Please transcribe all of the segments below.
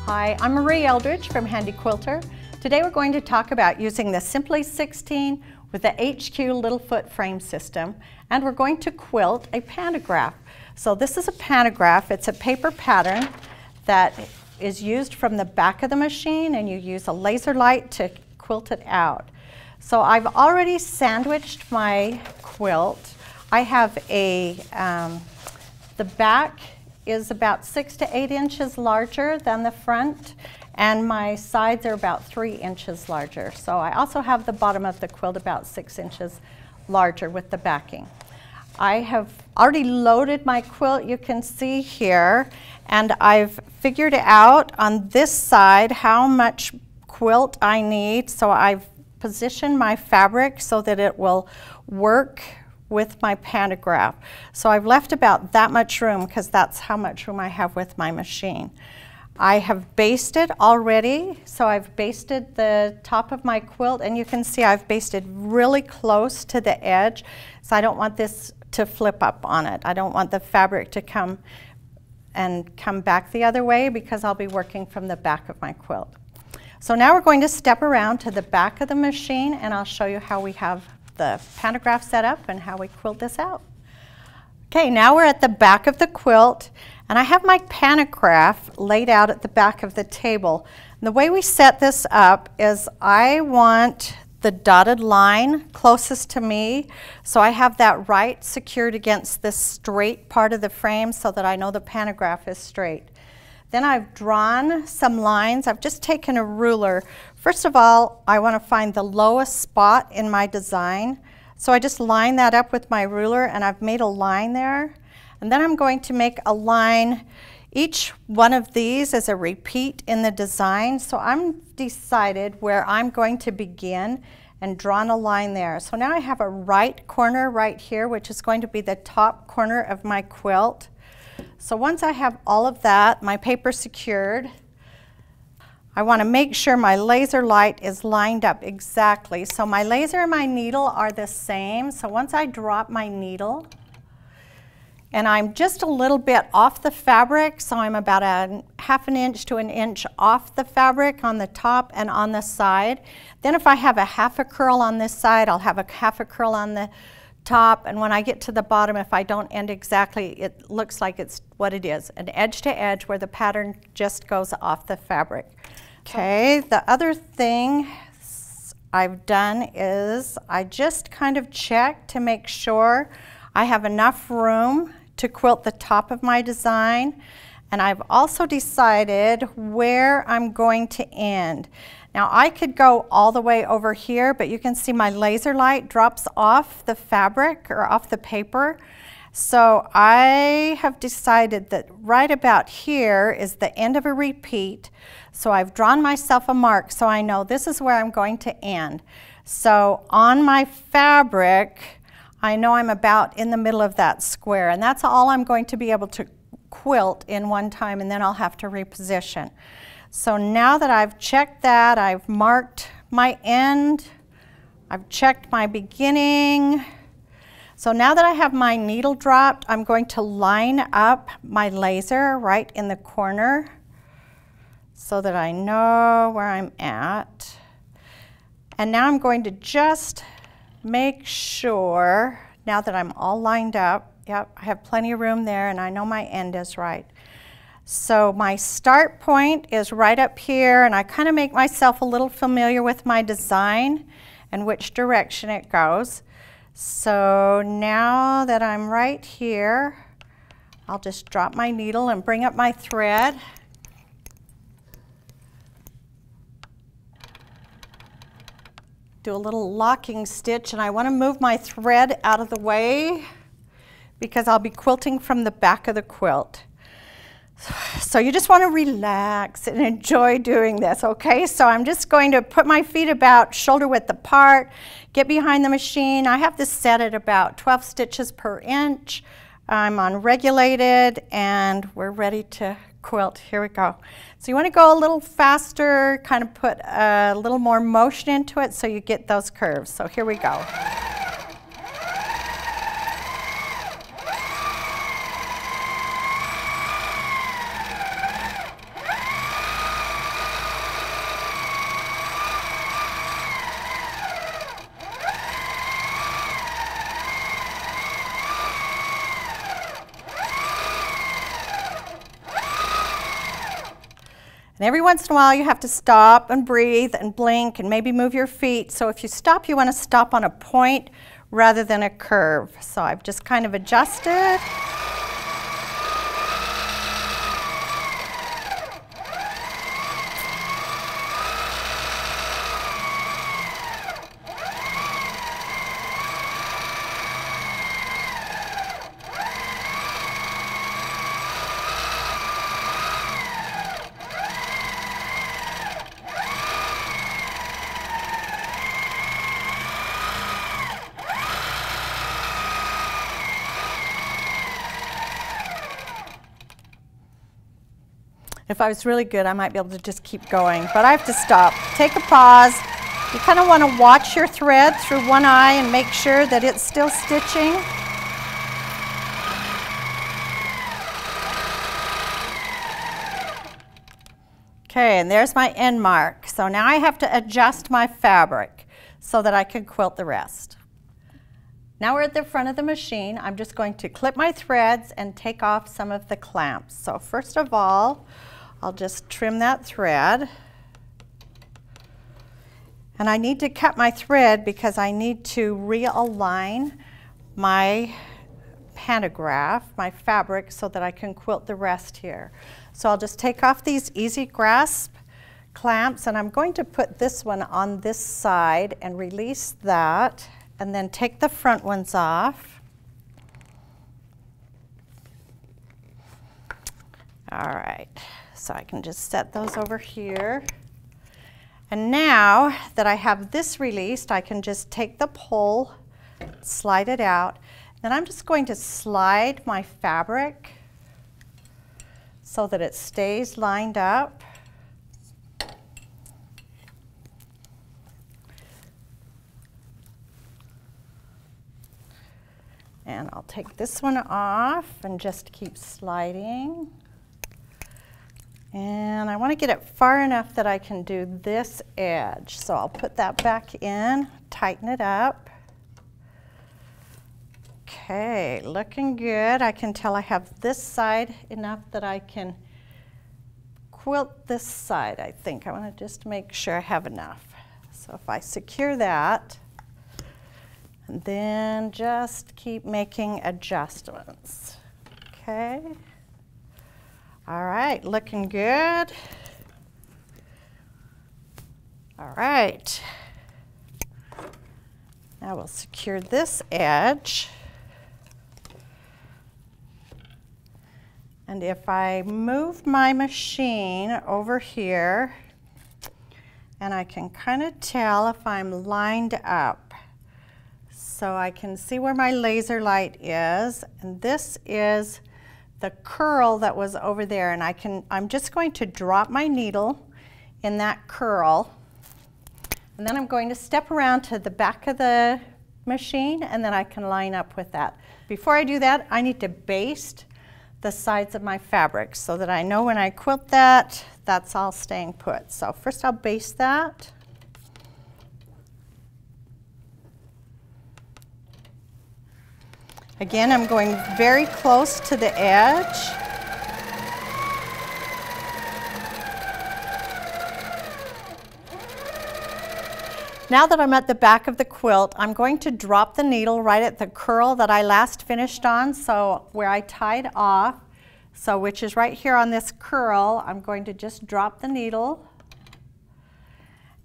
Hi, I'm Marie Eldredge from Handi Quilter. Today we're going to talk about using the Simply 16 with the HQ little foot frame system, and we're going to quilt a pantograph. So this is a pantograph. It's a paper pattern that is used from the back of the machine, and you use a laser light to quilt it out. So I've already sandwiched my quilt. I have a, the back is about 6 to 8 inches larger than the front, and my sides are about 3 inches larger. So I also have the bottom of the quilt about 6 inches larger with the backing. I have already loaded my quilt, you can see here, and I've figured out on this side how much quilt I need. So I've positioned my fabric so that it will work with my pantograph. So I've left about that much room because that's how much room I have with my machine. I have basted already, so I've basted the top of my quilt, and you can see I've basted really close to the edge, so I don't want this to flip up on it. I don't want the fabric to come back the other way because I'll be working from the back of my quilt. So now we're going to step around to the back of the machine, and I'll show you how we have the pantograph set up and how we quilt this out. Okay, now we're at the back of the quilt, and I have my pantograph laid out at the back of the table. And the way we set this up is I want the dotted line closest to me, so I have that right secured against this straight part of the frame so that I know the pantograph is straight. Then I've drawn some lines. I've just taken a ruler. First of all, I want to find the lowest spot in my design. So I just line that up with my ruler, and I've made a line there. And then I'm going to make a line. Each one of these is a repeat in the design. So I'm decided where I'm going to begin and drawn a line there. So now I have a right corner right here, which is going to be the top corner of my quilt. So once I have all of that, my paper secured, I want to make sure my laser light is lined up exactly. So my laser and my needle are the same. So once I drop my needle, and I'm just a little bit off the fabric, so I'm about a ½ inch to an inch off the fabric on the top and on the side. Then if I have a half a curl on this side, I'll have a half a curl on the top, and when I get to the bottom, if I don't end exactly, it looks like it's what it is, an edge to edge where the pattern just goes off the fabric. Okay, the other thing I've done is I just kind of check to make sure I have enough room to quilt the top of my design, and I've also decided where I'm going to end. Now I could go all the way over here, but you can see my laser light drops off the fabric or off the paper. So I have decided that right about here is the end of a repeat. So I've drawn myself a mark so I know this is where I'm going to end. So on my fabric, I know I'm about in the middle of that square, and that's all I'm going to be able to quilt in one time, and then I'll have to reposition. So now that I've checked that, I've marked my end, I've checked my beginning. So now that I have my needle dropped, I'm going to line up my laser right in the corner so that I know where I'm at. And now I'm going to just make sure, now that I'm all lined up, yep, I have plenty of room there, and I know my end is right. So my start point is right up here, and I kind of make myself a little familiar with my design and which direction it goes. So now that I'm right here, I'll just drop my needle and bring up my thread. Do a little locking stitch, and I want to move my thread out of the way because I'll be quilting from the back of the quilt. So you just want to relax and enjoy doing this, okay? So I'm just going to put my feet about shoulder width apart, get behind the machine. I have this set at about 12 stitches per inch. I'm on regulated, and we're ready to quilt. Here we go. So you want to go a little faster, kind of put a little more motion into it so you get those curves. So here we go. And every once in a while you have to stop and breathe and blink and maybe move your feet. So if you stop, you want to stop on a point rather than a curve. So I've just kind of adjusted. If I was really good, I might be able to just keep going, but I have to stop. Take a pause. You kind of want to watch your thread through one eye and make sure that it's still stitching. Okay, and there's my end mark. So now I have to adjust my fabric so that I can quilt the rest. Now we're at the front of the machine. I'm just going to clip my threads and take off some of the clamps. So first of all, I'll just trim that thread. And I need to cut my thread because I need to realign my pantograph, my fabric, so that I can quilt the rest here. So I'll just take off these easy grasp clamps, and I'm going to put this one on this side and release that, and then take the front ones off. All right. So I can just set those over here. And now that I have this released, I can just take the pole, slide it out. Then I'm just going to slide my fabric so that it stays lined up. And I'll take this one off and just keep sliding. And I want to get it far enough that I can do this edge. So I'll put that back in, tighten it up. Okay, looking good. I can tell I have this side enough that I can quilt this side, I think. I want to just make sure I have enough. So if I secure that, and then just keep making adjustments. Okay. All right, looking good. All right. Now we'll secure this edge. And if I move my machine over here, and I can kind of tell if I'm lined up. So I can see where my laser light is, and this is the curl that was over there, and I'm just going to drop my needle in that curl, and then I'm going to step around to the back of the machine, and then I can line up with that. Before I do that, I need to baste the sides of my fabric so that I know when I quilt that, that's all staying put. So first I'll baste that. Again, I'm going very close to the edge. Now that I'm at the back of the quilt, I'm going to drop the needle right at the curl that I last finished on, so where I tied off, so which is right here on this curl. I'm going to just drop the needle.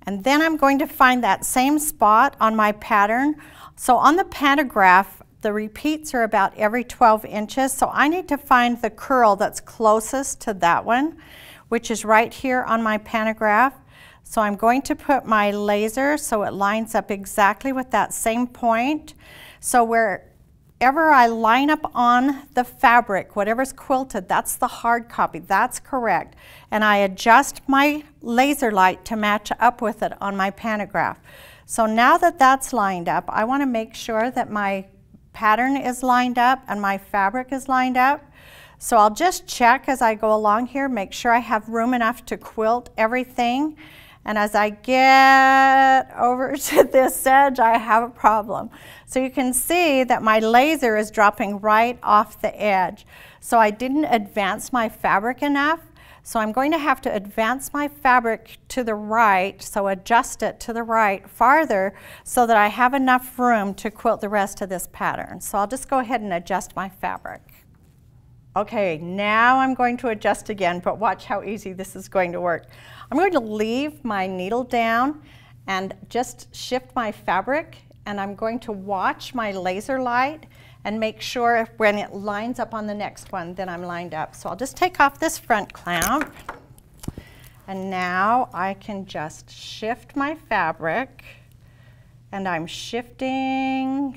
And then I'm going to find that same spot on my pattern. So on the pantograph, the repeats are about every 12 inches, so I need to find the curl that's closest to that one, which is right here on my pantograph. So I'm going to put my laser so it lines up exactly with that same point. So wherever I line up on the fabric, whatever's quilted, that's the hard copy, that's correct. And I adjust my laser light to match up with it on my pantograph. So now that that's lined up, I want to make sure that my pattern is lined up and my fabric is lined up. So I'll just check as I go along here, make sure I have room enough to quilt everything. And as I get over to this edge, I have a problem. So you can see that my laser is dropping right off the edge. So I didn't advance my fabric enough. So I'm going to have to advance my fabric to the right, so adjust it to the right farther so that I have enough room to quilt the rest of this pattern. So I'll just go ahead and adjust my fabric. Okay, now I'm going to adjust again, but watch how easy this is going to work. I'm going to leave my needle down and just shift my fabric, and I'm going to watch my laser light and make sure when it lines up on the next one, then I'm lined up. So I'll just take off this front clamp, and now I can just shift my fabric, and I'm shifting,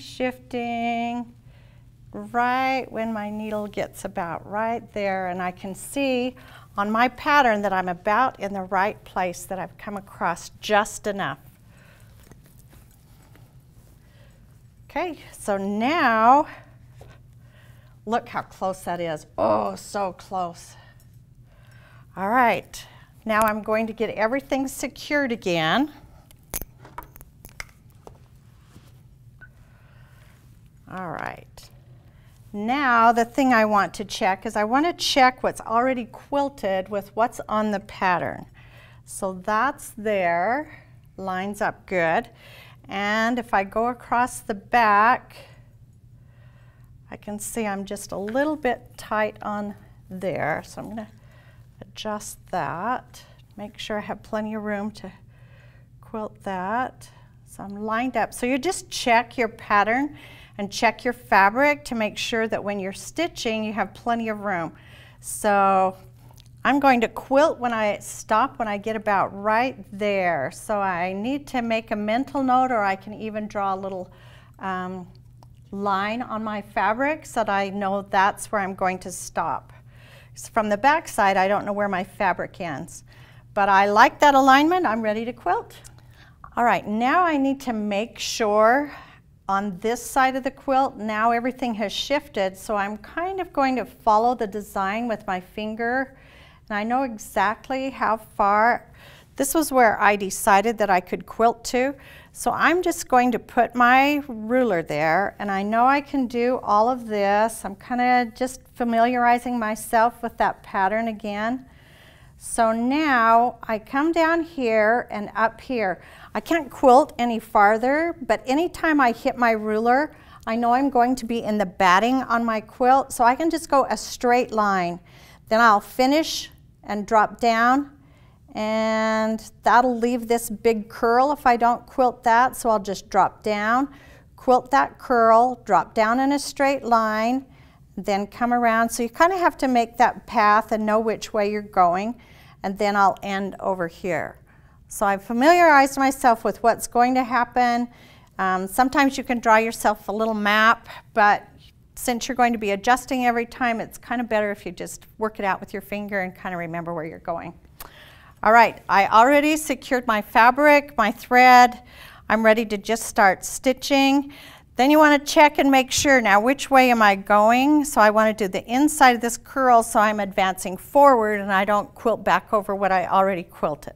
right when my needle gets about right there, and I can see on my pattern that I'm about in the right place, that I've come across just enough. Okay, so now, look how close that is. Oh, so close. All right, now I'm going to get everything secured again. All right. Now the thing I want to check is I want to check what's already quilted with what's on the pattern. So that's there, lines up good. And if I go across the back, I can see I'm just a little bit tight on there. So I'm going to adjust that, make sure I have plenty of room to quilt that. So I'm lined up. So you just check your pattern and check your fabric to make sure that when you're stitching you have plenty of room. So I'm going to quilt when I stop, when I get about right there. So I need to make a mental note, or I can even draw a little line on my fabric so that I know that's where I'm going to stop. So from the back side, I don't know where my fabric ends, but I like that alignment. I'm ready to quilt. All right, now I need to make sure on this side of the quilt, now everything has shifted, so I'm kind of going to follow the design with my finger, and I know exactly how far. This was where I decided that I could quilt to, so I'm just going to put my ruler there, and I know I can do all of this. I'm kind of just familiarizing myself with that pattern again. So now I come down here and up here. I can't quilt any farther, but anytime I hit my ruler, I know I'm going to be in the batting on my quilt, so I can just go a straight line. Then I'll finish and drop down, and that'll leave this big curl if I don't quilt that, so I'll just drop down, quilt that curl, drop down in a straight line, then come around. So you kind of have to make that path and know which way you're going, and then I'll end over here. So I've familiarized myself with what's going to happen. Sometimes you can draw yourself a little map, but since you're going to be adjusting every time, it's kind of better if you just work it out with your finger and kind of remember where you're going. All right, I already secured my fabric, my thread. I'm ready to just start stitching. Then you want to check and make sure, now which way am I going? So I want to do the inside of this curl, so I'm advancing forward and I don't quilt back over what I already quilted.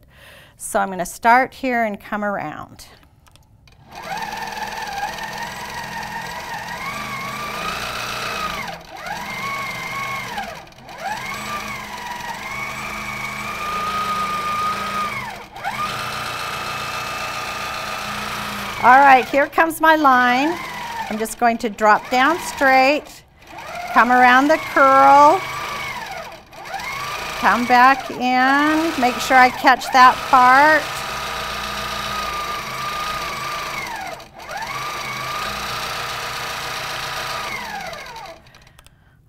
So I'm going to start here and come around. All right, here comes my line. I'm just going to drop down straight, come around the curl, come back in, make sure I catch that part.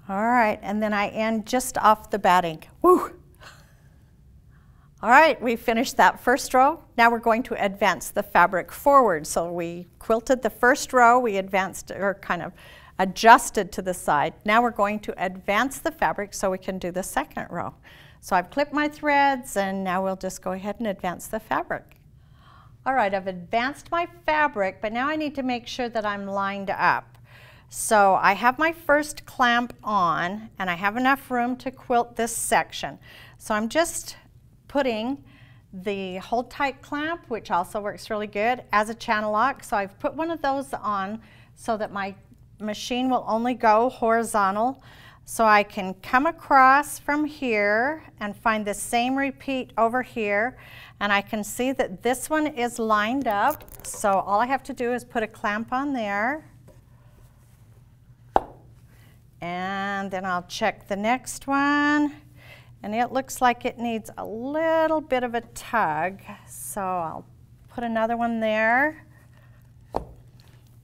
All right, and then I end just off the batting. Woo! All right, we finished that first row. Now we're going to advance the fabric forward. So we quilted the first row, we advanced, or kind of adjusted to the side. Now we're going to advance the fabric so we can do the second row. So I've clipped my threads, and now we'll just go ahead and advance the fabric. All right, I've advanced my fabric, but now I need to make sure that I'm lined up. So I have my first clamp on, and I have enough room to quilt this section. So I'm just putting the hold tight clamp, which also works really good, as a channel lock. So I've put one of those on so that my machine will only go horizontal. So I can come across from here and find the same repeat over here, and I can see that this one is lined up. So all I have to do is put a clamp on there, and then I'll check the next one, and it looks like it needs a little bit of a tug, so I'll put another one there,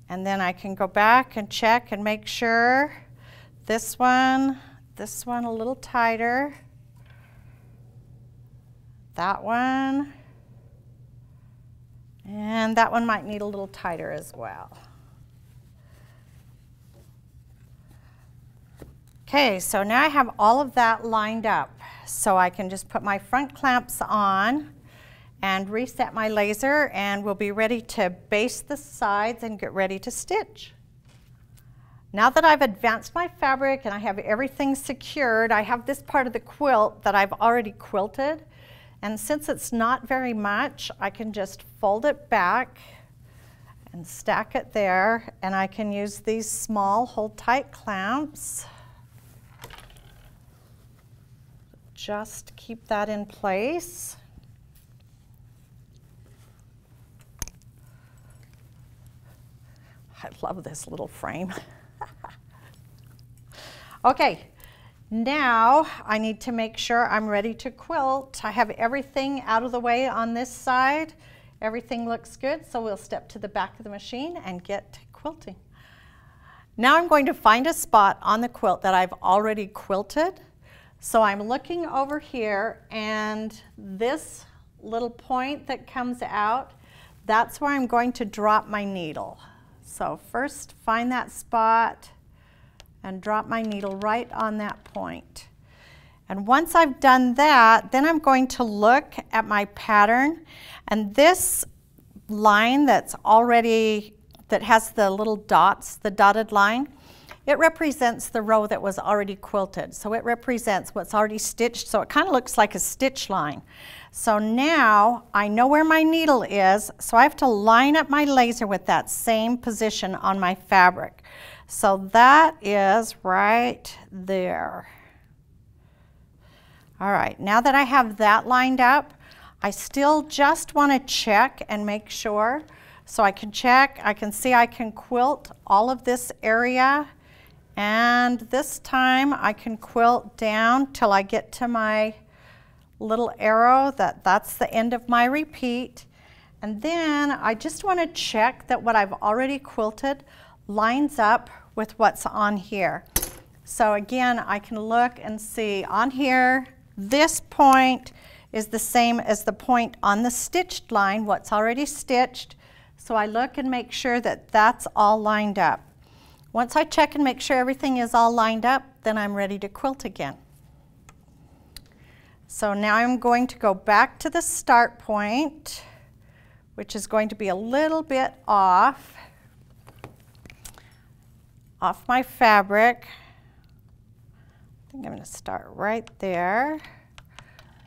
and then I can go back and check and make sure this one a little tighter, that one, and that one might need a little tighter as well. Okay, so now I have all of that lined up, so I can just put my front clamps on and reset my laser, and we'll be ready to base the sides and get ready to stitch. Now that I've advanced my fabric and I have everything secured, I have this part of the quilt that I've already quilted, and since it's not very much, I can just fold it back and stack it there, and I can use these small hold-tight clamps. Just keep that in place. I love this little frame. Okay, now I need to make sure I'm ready to quilt. I have everything out of the way on this side. Everything looks good, so we'll step to the back of the machine and get quilting. Now I'm going to find a spot on the quilt that I've already quilted. So I'm looking over here, and this little point that comes out, that's where I'm going to drop my needle. So first find that spot and drop my needle right on that point. And once I've done that, then I'm going to look at my pattern, and this line that has the little dots, the dotted line, it represents the row that was already quilted. So it represents what's already stitched, so it kind of looks like a stitch line. So now I know where my needle is, so I have to line up my laser with that same position on my fabric. So that is right there. All right, now that I have that lined up, I still just want to check and make sure. So I can check, I can see I can quilt all of this area, and this time I can quilt down till I get to my little arrow, that's the end of my repeat. And then I just want to check that what I've already quilted lines up with what's on here. So again, I can look and see on here, this point is the same as the point on the stitched line, what's already stitched. So I look and make sure that that's all lined up. Once I check and make sure everything is all lined up, then I'm ready to quilt again. So now I'm going to go back to the start point, which is going to be a little bit off my fabric. I think I'm going to start right there.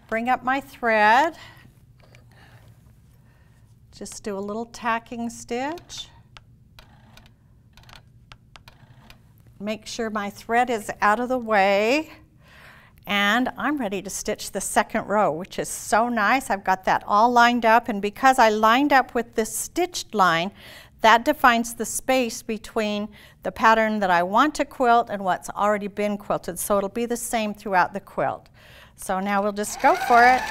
Bring up my thread. Just do a little tacking stitch. Make sure my thread is out of the way, and I'm ready to stitch the second row, which is so nice. I've got that all lined up, and because I lined up with this stitched line, that defines the space between the pattern that I want to quilt and what's already been quilted, so it'll be the same throughout the quilt. So now we'll just go for it.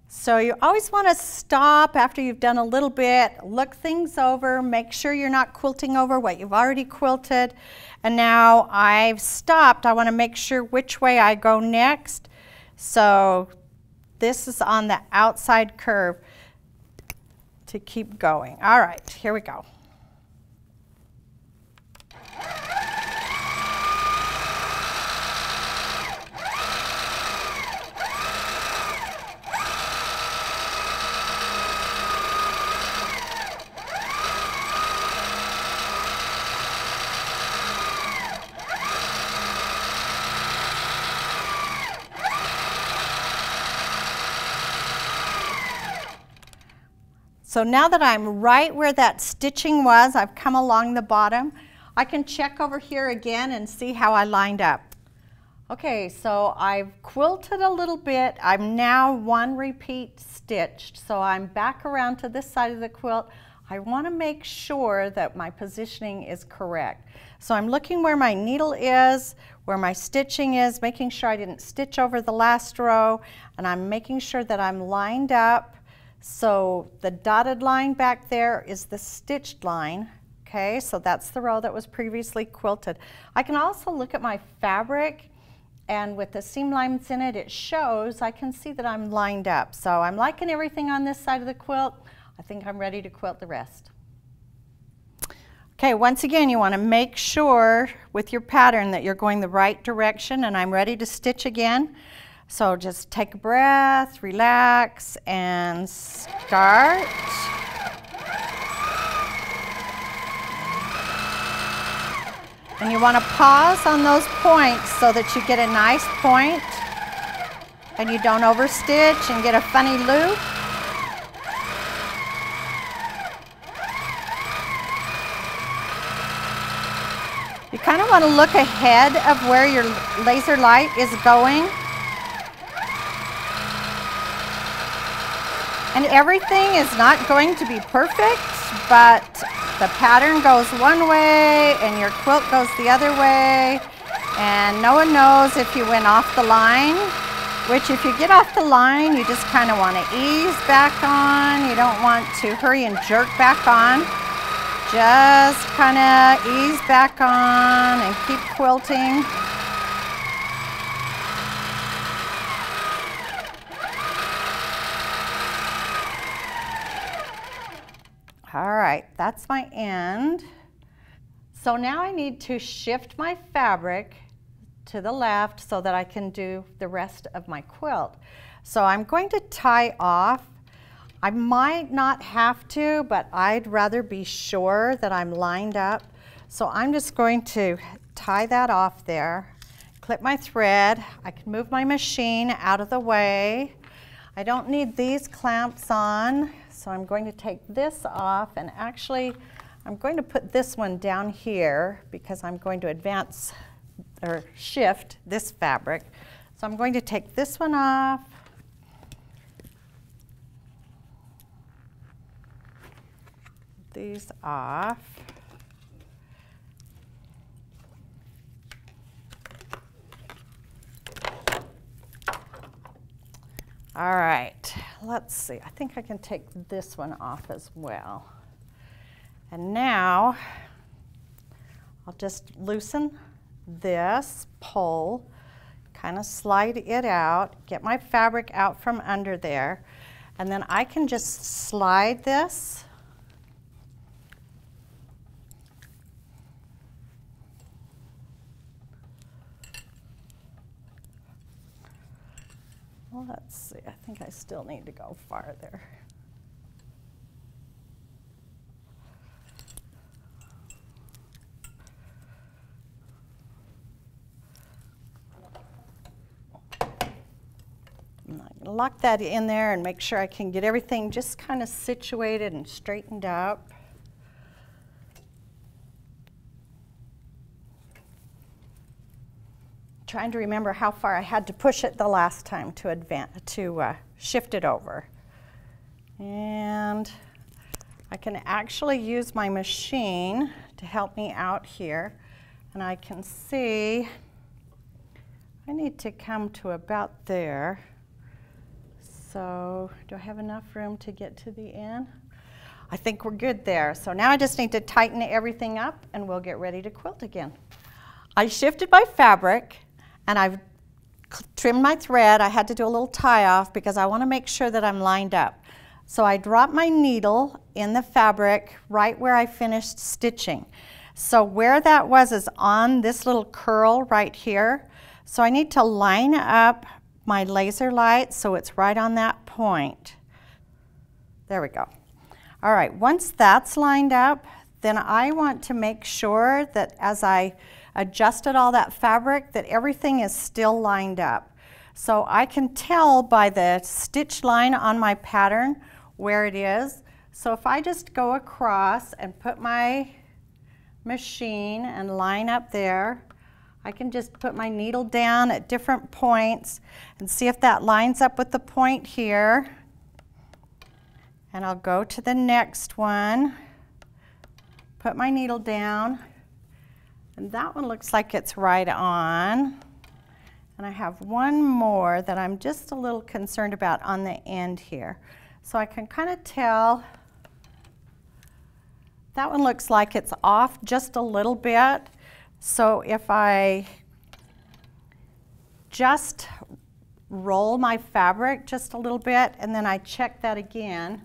So you always want to stop after you've done a little bit, look things over, make sure you're not quilting over what you've already quilted. And now I've stopped, I want to make sure which way I go next. So this is on the outside curve to keep going. All right, here we go. So now that I'm right where that stitching was, I've come along the bottom. I can check over here again and see how I lined up. Okay, so I've quilted a little bit. I'm now 1 repeat stitched, so I'm back around to this side of the quilt. I want to make sure that my positioning is correct. So I'm looking where my needle is, where my stitching is, making sure I didn't stitch over the last row, and I'm making sure that I'm lined up. So the dotted line back there is the stitched line. Okay, so that's the row that was previously quilted. I can also look at my fabric, and with the seam lines in it, it shows, I can see that I'm lined up. So I'm liking everything on this side of the quilt. I think I'm ready to quilt the rest. Okay, once again, you want to make sure with your pattern that you're going the right direction, and I'm ready to stitch again. So just take a breath, relax, and start. And you want to pause on those points so that you get a nice point and you don't overstitch and get a funny loop. You kind of want to look ahead of where your laser light is going. And everything is not going to be perfect, but the pattern goes one way and your quilt goes the other way, and no one knows if you went off the line, which if you get off the line, you just kind of want to ease back on. You don't want to hurry and jerk back on. Just kind of ease back on and keep quilting. All right, that's my end. So now I need to shift my fabric to the left so that I can do the rest of my quilt. So I'm going to tie off. I might not have to, but I'd rather be sure that I'm lined up. So I'm just going to tie that off there, clip my thread. I can move my machine out of the way. I don't need these clamps on, so I'm going to take this off, and actually I'm going to put this one down here because I'm going to advance or shift this fabric. So I'm going to take this one off. These off. All right, let's see. I think I can take this one off as well. And now I'll just loosen this, pull, kind of slide it out, get my fabric out from under there, and then I can just slide this. Well, let's see, I think I still need to go farther. I'm going to lock that in there and make sure I can get everything just kind of situated and straightened out. Trying to remember how far I had to push it the last time to shift it over. And I can actually use my machine to help me out here. And I can see I need to come to about there. So do I have enough room to get to the end? I think we're good there. So now I just need to tighten everything up and we'll get ready to quilt again. I shifted my fabric and I've trimmed my thread. I had to do a little tie off because I want to make sure that I'm lined up. So I dropped my needle in the fabric right where I finished stitching. So where that was is on this little curl right here. So I need to line up my laser light so it's right on that point. There we go. All right, once that's lined up, then I want to make sure that as I adjusted all that fabric that everything is still lined up. So I can tell by the stitch line on my pattern where it is. So if I just go across and put my machine and line up there, I can just put my needle down at different points and see if that lines up with the point here. And I'll go to the next one, put my needle down, and that one looks like it's right on. And I have one more that I'm just a little concerned about on the end here. So I can kind of tell that one looks like it's off just a little bit. So if I just roll my fabric just a little bit and then I check that again,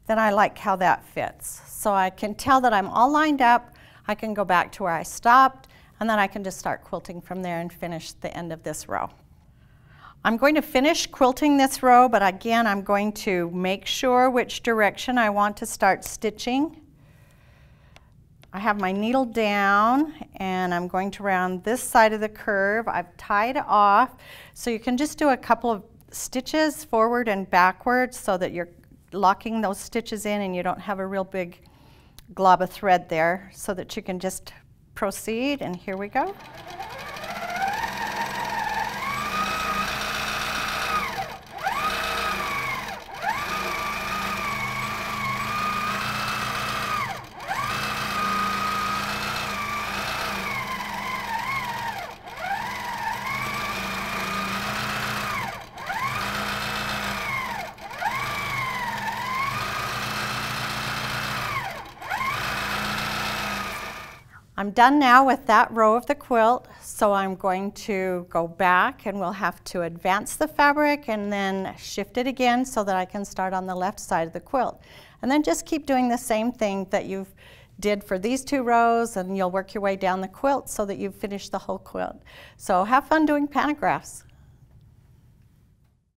then I like how that fits. So I can tell that I'm all lined up. I can go back to where I stopped, and then I can just start quilting from there and finish the end of this row. I'm going to finish quilting this row, but again, I'm going to make sure which direction I want to start stitching. I have my needle down, and I'm going to round this side of the curve. I've tied off, so you can just do a couple of stitches forward and backwards so that you're locking those stitches in and you don't have a real big glob of thread there, so that you can just proceed. And here we go. I'm done now with that row of the quilt, so I'm going to go back and we'll have to advance the fabric and then shift it again so that I can start on the left side of the quilt. And then just keep doing the same thing that you did for these two rows, and you'll work your way down the quilt so that you've finished the whole quilt. So have fun doing pantographs.